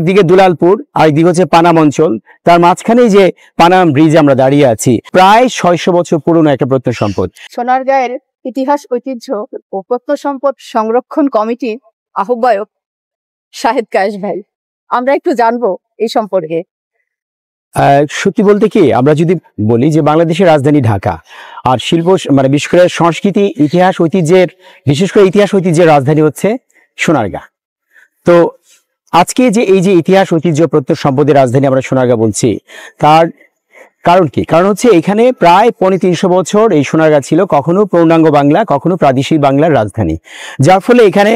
একদিকে দুলালপুর আর একদিকে হচ্ছে পানাম অঞ্চল, তার মাঝখানে যে পানাম ব্রিজ আমরা দাঁড়িয়ে আছি, প্রায় 600 বছর পুরনো একটা প্রত্নসম্পদ। সোনারগাঁয়ের ইতিহাস ঐতিহ্য ও প্রত্নসম্পদ সংরক্ষণ কমিটির আহ্বায়ক শাহেদ কায়েস ভাই, আমরা একটু জানবো এই সম্পর্কে। সত্যি বলতে কি, আমরা যদি বলি যে বাংলাদেশের রাজধানী ঢাকা আর শিল্প মানে বিশেষ করে সংস্কৃতি ইতিহাস ঐতিহ্যের, বিশেষ করে ইতিহাস ঐতিহ্যের রাজধানী হচ্ছে সোনারগাঁ। তো আজকে যে এই যে ইতিহাস ঐতিহ্য প্রত্নসম্পদের রাজধানী আমরা সোনারগাঁ বলছি, তার কারণ কি? কারণ হচ্ছে এখানে প্রায় 350 বছর এই সোনারগাঁ ছিল কখনো পূর্ণাঙ্গ বাংলা, কখনো প্রাদেশিক বাংলার রাজধানী, যার ফলে এখানে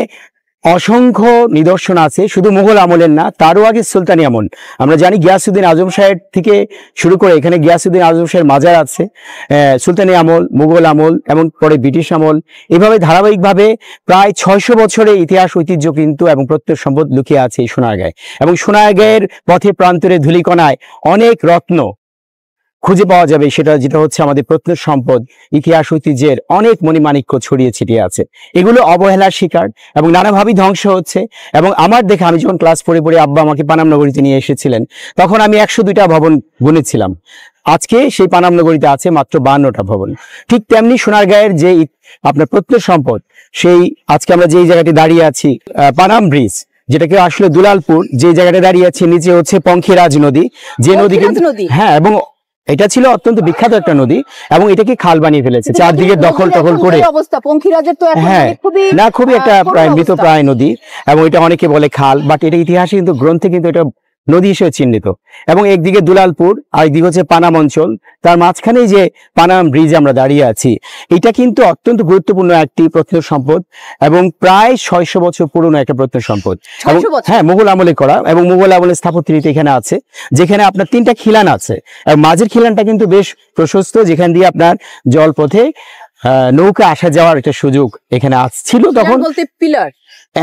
অসংখ্য নিদর্শন আছে, শুধু মুঘল আমলের না, তারও আগে সুলতানি আমল। আমরা জানি গিয়াসউদ্দিন আজম শাহের থেকে শুরু করে এখানে গিয়াসউদ্দিন আজম শাহের মাজার আছে, সুলতানি আমল, মুঘল আমল এবং পরে ব্রিটিশ আমল, এভাবে ধারাবাহিকভাবে প্রায় 600 বছরের ইতিহাস ঐতিহ্য কিন্তু এবং প্রত্নসম্পদ লুকিয়ে আছে এই সোনারগাঁয়ে। এবং সোনারগাঁয়ের পথে প্রান্তরে ধূলিকণায় অনেক রত্ন খুঁজে পাওয়া যাবে, যেটা হচ্ছে আমাদের প্রত্নসম্পদ ইতিহাস ঐতিহ্যের অনেক মণিমাণিক্য ছড়িয়ে ছিটিয়ে আছে। এগুলো অবহেলার শিকার এবং নানাভাবে ধ্বংস হচ্ছে। এবং আমার দেখে, আমি যখন ক্লাস 4 পড়ে আব্বা আমাকে পানাম নগরীতে নিয়ে এসেছিলেন, তখন আমি 102টা ভবন গুনেছিলাম। আজকে সেই পানাম নগরীতে আছে মাত্র 52টা ভবন। ঠিক তেমনি সোনারগাঁয়ের যে আপনার প্রত্নসম্পদ, সেই আজকে আমরা যেই জায়গাটি দাঁড়িয়ে আছি, পানাম ব্রিজ, যেটাকে আসলে দুলালপুর, যে জায়গাটা দাঁড়িয়ে আছে, নিচে হচ্ছে পঙ্খিরাজ নদী, যে নদী কিন্তু, হ্যাঁ, এবং এটা ছিল অত্যন্ত বিখ্যাত একটা নদী এবং এটাকে খাল বানিয়ে ফেলেছে চারদিকে দখল করে। অবস্থা পঙ্খিরাজের তো হ্যাঁ, না, খুবই একটা প্রায় মৃতপ্রায় নদী এবং এটা অনেকে বলে খাল, বাট এটা ইতিহাসে কিন্তু গ্রন্থে কিন্তু এটা নদী হিসেবে চিহ্নিত। এবং একদিকে দুলালপুর আর একদিকে হচ্ছে পানাম অঞ্চল, তার মাঝখানে যে পানাম ব্রিজ আমরা দাঁড়িয়ে আছি, এটা কিন্তু অত্যন্ত গুরুত্বপূর্ণ একটি প্রত্নসম্পদ এবং প্রায় 600 বছর পুরনো একটা প্রত্নসম্পদ। হ্যাঁ, মুঘল আমলে করা এবং মুঘল আমলের স্থাপত্যরীতি এখানে আছে, যেখানে আপনার 3টা খিলান আছে এবং মাঝের খিলানটা কিন্তু বেশ প্রশস্ত, যেখান দিয়ে আপনার জলপথে নৌকা আসা যাওয়ার একটা সুযোগ এখানে ছিল তখন। পিলার,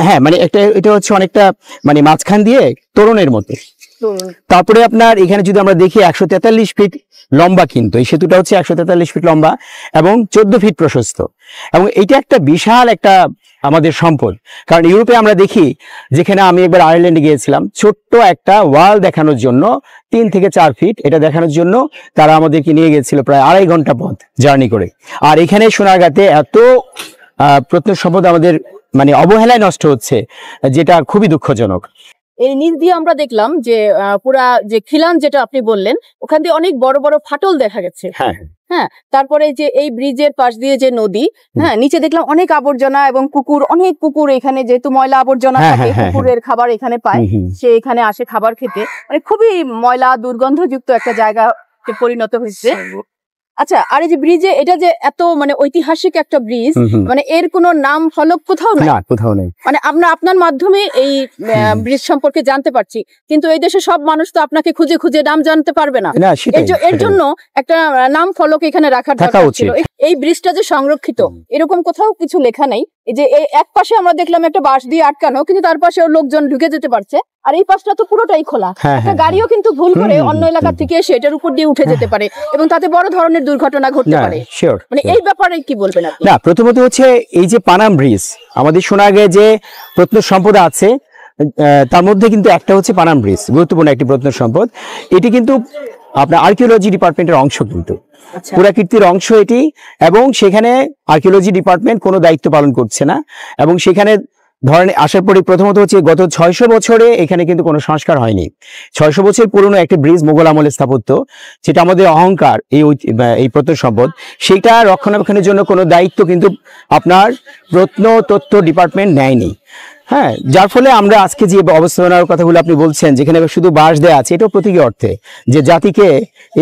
হ্যাঁ, মানে এটা হচ্ছে অনেকটা মানে মাঝখান দিয়ে তোরণের মতো। তারপরে আপনার এখানে যদি আমরা দেখি 143 ফিট লম্বা, কিন্তু এই সেতুটা হচ্ছে 143 ফিট লম্বা এবং 14 ফিট প্রশস্ত। এবং এটা একটা বিশাল একটা আমাদের সম্পদ, কারণ ইউরোপে আমরা দেখি, যেখানে আমি একবার আয়ারল্যান্ডে গিয়েছিলাম, ছোট্ট একটা ওয়াল দেখানোর জন্য 3 থেকে 4 ফিট, এটা দেখানোর জন্য তারা আমাদেরকে নিয়ে গেছিল প্রায় 2.5 ঘন্টা পথ জার্নি করে। আর এখানে সোনারগাঁতে এত প্রত্নসম্পদ আমাদের মানে অবহেলায় নষ্ট হচ্ছে, যেটা খুবই দুঃখজনক। এই নিচ দিয়ে আমরা দেখলাম যে পুরা যে খিলান যেটা আপনি বললেন, ওখান দিয়ে অনেক বড় বড় ফাটল দেখা গেছে। হ্যাঁ, তারপরে যে এই ব্রিজের পাশ দিয়ে যে নদী, হ্যাঁ, নিচে দেখলাম অনেক আবর্জনা এবং পুকুর, অনেক পুকুর, এখানে যেহেতু ময়লা আবর্জনা থাকে, পুকুরের খাবার এখানে পায়, সে এখানে আসে খাবার খেতে, মানে খুবই ময়লা দুর্গন্ধযুক্ত একটা জায়গা পরিণত হয়েছে। আচ্ছা, আর এই যে ব্রিজে, এটা যে এত মানে ঐতিহাসিক একটা ব্রিজ, মানে এর কোনো নাম ফলক কোথাও নেই? কোথাও নেই। মানে আমরা আপনার মাধ্যমে এই ব্রিজ সম্পর্কে জানতে পারছি, কিন্তু এই দেশে সব মানুষ তো আপনাকে খুঁজে খুঁজে নাম জানতে পারবে না। এর জন্য একটা নাম ফলক এখানে রাখার দরকার ছিল। এই ব্রিজটা যে সংরক্ষিত, এরকম কোথাও কিছু লেখা নেই। এই যে এক পাশে আমরা দেখলাম একটা বাঁশ দিয়ে আটকানো, কিন্তু তার পাশেও লোকজন ঢুকে যেতে পারছে, আর এই পাশটা তো পুরোটাই খোলা। একটা গাড়িও কিন্তু ভুল করে অন্য এলাকা থেকে এসে এটার উপর দিয়ে উঠে যেতে পারে এবং তাতে বড় ধরনের দুর্ঘটনা ঘটতে পারে। মানে এই ব্যাপারে কি বলবেন আপনি? না, প্রথমত হচ্ছে এই যে পানাম ব্রিজ, আমাদের সোনারগাঁয়ে যে প্রত্নসম্পদ আছে তার মধ্যে কিন্তু একটা হচ্ছে পানাম ব্রিজ, গুরুত্বপূর্ণ একটি প্রত্নসম্পদ। এটি কিন্তু আপনার আর্কিওলজি ডিপার্টমেন্টের অংশ, কিন্তু পুরাকীর্তির অংশ এটি, এবং সেখানে আর্কিওলজি ডিপার্টমেন্ট কোনো দায়িত্ব পালন করছে না। এবং সেখানে ধরেন আসার পরে প্রথমত হচ্ছে গত 600 বছরে এখানে কিন্তু কোনো সংস্কার হয়নি। 600 বছর পুরনো একটা ব্রিজ, মুঘল আমলের স্থাপত্য, যেটা আমাদের অহংকার, এই প্রত্নসম্পদ, সেটা রক্ষণাবেক্ষণের জন্য কোনো দায়িত্ব কিন্তু আপনার প্রত্নতত্ত্ব ডিপার্টমেন্ট নেয়নি। হ্যাঁ, যার ফলে আমরা আজকে যে অবস্থানের কথাগুলো আপনি বলছেন, যেখানে শুধু বাঁশ দেয়া আছে, এটাও প্রতীকী অর্থে যে জাতিকে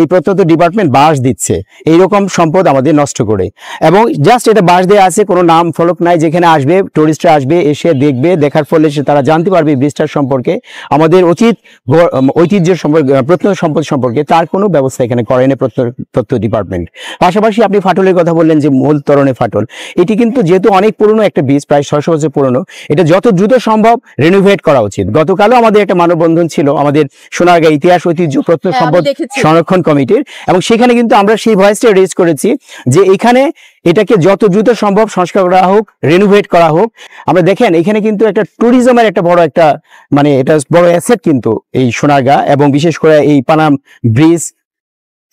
এই প্রত্নতত্ত্ব ডিপার্টমেন্ট বাঁশ দিচ্ছে এইরকম সম্পদ আমাদের নষ্ট করে। এবং জাস্ট এটা বাঁশ দেয়া আছে, কোনো নাম ফলক নাই, যেখানে আসবে টুরিস্টরা আসবে, এসে দেখবে, দেখার ফলে তারা জানতে পারবে ব্রিজটার সম্পর্কে, আমাদের ঐতিহ্যের সম্পর্কে, প্রত্নসম্পদ সম্পর্কে তার কোনো ব্যবস্থা এখানে করেন প্রত্নতত্ত্ব ডিপার্টমেন্ট। পাশাপাশি আপনি ফাটলের কথা বললেন, যে মূল তরণে ফাটল, এটি কিন্তু যেহেতু অনেক পুরনো একটা ব্রিজ, প্রায় 600 বছর পুরনো, এটা যত দ্রুত সম্ভব রিনোভেট করা উচিত। গতকালও আমাদের একটা মানববন্ধন ছিল আমাদের সোনারগাঁ ইতিহাস ঐতিহ্য প্রত্নসম্পদ সংরক্ষণ কমিটির, এবং সেখানে কিন্তু আমরা সেই ভয়েসটা রেজ করেছি যে এখানে এটাকে যত দ্রুত সম্ভব সংস্কার করা হোক, রিনোভেট করা হোক। আমরা দেখেন এখানে কিন্তু একটা ট্যুরিজমের একটা বড় একটা মানে এটা বড় অ্যাসেট কিন্তু এই সোনারগাঁ, এবং বিশেষ করে এই পানাম ব্রিজ,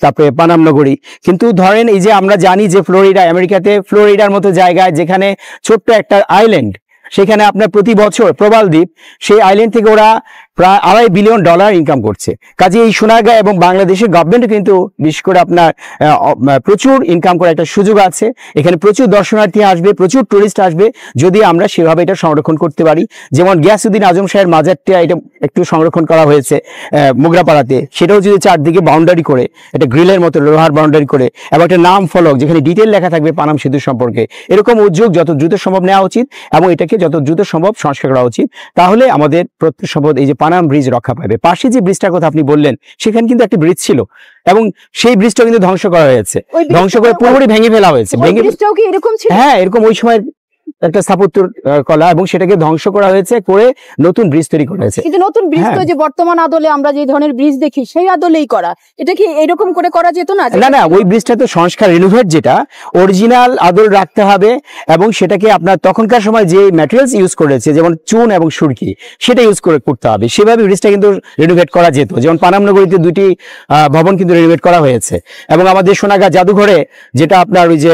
তারপরে পানাম নগরী। কিন্তু ধরেন এই যে আমরা জানি যে ফ্লোরিডা, আমেরিকাতে ফ্লোরিডার মতো জায়গায় যেখানে ছোট্ট একটা আইল্যান্ড, সেখানে আপনার প্রতি বছর প্রবাল দ্বীপ, সেই আইল্যান্ড থেকে ওরা প্রায় $2.5 বিলিয়ন ইনকাম করছে। কাজে এই সোনারগাঁ এবং বাংলাদেশের গভর্নমেন্টও কিন্তু বিশেষ করে আপনার প্রচুর ইনকাম করার একটা সুযোগ আছে। এখানে প্রচুর দর্শনার্থী আসবে, প্রচুর টুরিস্ট আসবে যদি আমরা সেভাবে এটা সংরক্ষণ করতে পারি। যেমন গিয়াসউদ্দিন আজম শাহের মাজারটা এটা একটু সংরক্ষণ করা হয়েছে মোগরাপাড়াতে, সেটাও যদি চারদিকে বাউন্ডারি করে, এটা গ্রিলের মতো লোহার বাউন্ডারি করে, এবং একটা নাম ফলক যেখানে ডিটেল লেখা থাকবে পানাম সেতু সম্পর্কে, এরকম উদ্যোগ যত দ্রুত সম্ভব নেওয়া উচিত এবং এটাকে যত দ্রুত সম্ভব সংস্কার করা উচিত। তাহলে আমাদের প্রত্নসম্পদ এই যে পানাম ব্রিজ রক্ষা পাবে। পাশে যে ব্রিজটার কথা আপনি বললেন, সেখানে কিন্তু একটা ব্রিজ ছিল এবং সেই ব্রিজটা কিন্তু ধ্বংস করা হয়েছে, ধ্বংস করে পুরোপুরি ভেঙে ফেলা হয়েছে। হ্যাঁ, এরকম ওই সময় একটা স্থাপত্যর কলা, এবং সেটাকে ধ্বংস করা হয়েছে, করে নতুন ব্রিজ তৈরি করা হয়েছে। কিন্তু নতুন ব্রিজ তো যে বর্তমান আদলে আমরা যে ধরনের ব্রিজ দেখি সেই আদলেই করা, এটা কি এরকম করে করা যেত না? না, ওই ব্রিজটা তো সংস্কার রিনোভেট, যেটা অরিজিনাল আদল রাখতে হবে, এবং সেটাকে আপনার তখনকার সময় যে ম্যাটেরিয়ালস ইউজ করেছে যেমন চুন এবং সুরকি, সেটা ইউজ করতে হবে। সেভাবে ব্রিজটা কিন্তু রিনোভেট করা যেত। যেমন পানাম নগরীতে 2টি ভবন কিন্তু রিনোভেট করা হয়েছে, এবং আমাদের সোনারগাঁ জাদুঘরে যেটা আপনার ওই যে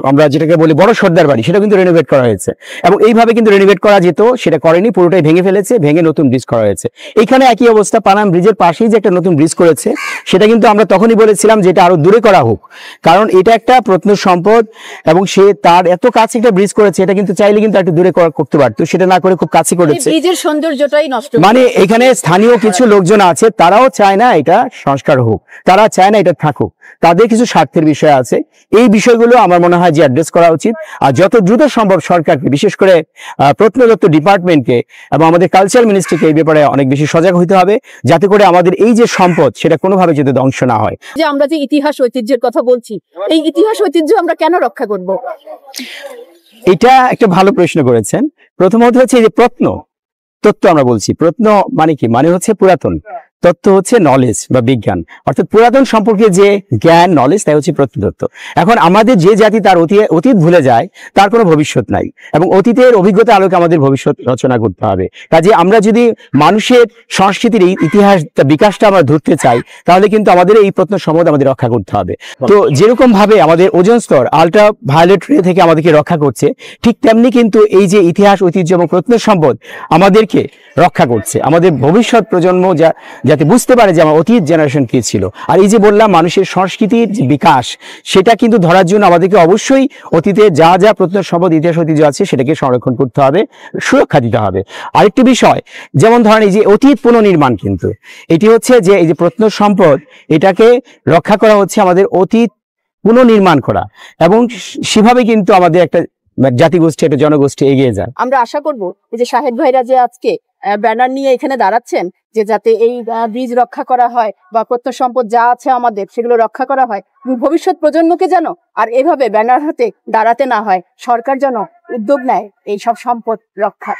আমরা যেটাকে বলি বড় সর্দার বাড়ি, সেটা কিন্তু রিনোভেট করা হয়েছে, এবং এইভাবে কিন্তু রিনোভেট করা যেত। সেটা করেনি, পুরোটাই ভেঙে ফেলেছে, ভেঙে নতুন ব্রিজ করা হয়েছে। এখানে একই অবস্থা, পানাম ব্রিজের পাশেই যে একটা নতুন ব্রিজ করেছে, সেটা কিন্তু আমরা তখনই বলেছিলাম যে এটা আরো দূরে করা হোক, কারণ এটা একটা প্রত্নসম্পদ, এবং সে তার এত কাছে একটা ব্রিজ করেছে, এটা কিন্তু চাইলে কিন্তু একটু দূরে করতে পারতো, সেটা না করে খুব কাছে করেছে। ব্রিজের সৌন্দর্যটাই নষ্ট। মানে এখানে স্থানীয় কিছু লোকজন আছে, তারাও চায় না এটা সংস্কার হোক, তারা চায় না এটা থাকুক, তাদের কিছু স্বার্থের বিষয় আছে। এই বিষয়গুলো আমার মনে হয় যে অ্যাড্রেস করা উচিত, আর যত দ্রুত সম্ভব সরকারকে, বিশেষ করে প্রত্নতত্ত্ব ডিপার্টমেন্টকে এবং আমাদের কালচার মিনিস্ট্রিকে এই ব্যাপারে অনেক বেশি সজাগ হতে হবে, যাতে করে আমাদের এই যে সম্পদ সেটা কোনোভাবে যাতে ধ্বংস না হয়। যে আমরা যে ইতিহাস ঐতিহ্যের কথা বলছি, এই ইতিহাস ঐতিহ্য আমরা কেন রক্ষা করব? এটা একটা ভালো প্রশ্ন করেছেন। প্রথমত হচ্ছে এই যে তত্ত্ব আমরা বলছি, প্রত্ন মানে কি, মানে হচ্ছে পুরাতন, তত্ত্ব হচ্ছে নলেজ বা বিজ্ঞান, অর্থাৎ পুরাতন সম্পর্কে যে জ্ঞান নলেজ, তাই হচ্ছে প্রত্নতত্ত্ব। এখন আমাদের যে জাতি তার অতীত ভুলে যায়, তার কোনো ভবিষ্যৎ নাই, এবং অতীতের অভিজ্ঞতা আলোকে আমাদের ভবিষ্যৎ রচনা করতে হবে। কাজে আমরা যদি মানুষের সংস্কৃতির ইতিহাস বিকাশটা আমরা ধরতে চাই, তাহলে কিন্তু আমাদের এই প্রত্নসম্পদ আমাদের রক্ষা করতে হবে। তো যেরকম ভাবে আমাদের ওজোন স্তর আল্ট্রা ভায়োলেট রে থেকে আমাদেরকে রক্ষা করছে, ঠিক তেমনি কিন্তু এই যে ইতিহাস ঐতিহ্য এবং প্রত্নসম্পদ আমাদেরকে রক্ষা করছে। আমাদের ভবিষ্যৎ প্রজন্ম যাতে বুঝতে পারে যে আমার অতীত জেনারেশন কি ছিল। আর এই যে বললাম মানুষের সংস্কৃতির যে বিকাশ, সেটা কিন্তু ধরার জন্য আমাদেরকে অবশ্যই অতীতে যা যা প্রত্নসম্পদ ইতিহাস ঐতিহ্য আছে সেটাকে সংরক্ষণ করতে হবে, সুরক্ষা দিতে হবে। আরেকটি বিষয়, যেমন ধরেন এই যে অতীত পুনর্নির্মাণ, কিন্তু এটি হচ্ছে যে এই যে প্রত্নসম্পদ, এটাকে রক্ষা করা হচ্ছে আমাদের অতীত পুনর্নির্মাণ করা, এবং সেভাবে কিন্তু আমাদের একটা জাতিগোষ্ঠী, একটা জনগোষ্ঠী এগিয়ে যায়। আমরা আশা করব যে শাহেদ ভাইরা যে আজকে ব্যানার নিয়ে এখানে দাঁড়াচ্ছেন, যে যাতে এই ব্রিজ রক্ষা করা হয় বা প্রত্নসম্পদ যা আছে আমাদের সেগুলো রক্ষা করা হয়, ভবিষ্যৎ প্রজন্মকে যেন আর এভাবে ব্যানার হাতে দাঁড়াতে না হয়, সরকার যেন উদ্যোগ নেয় এই সব সম্পদ রক্ষা।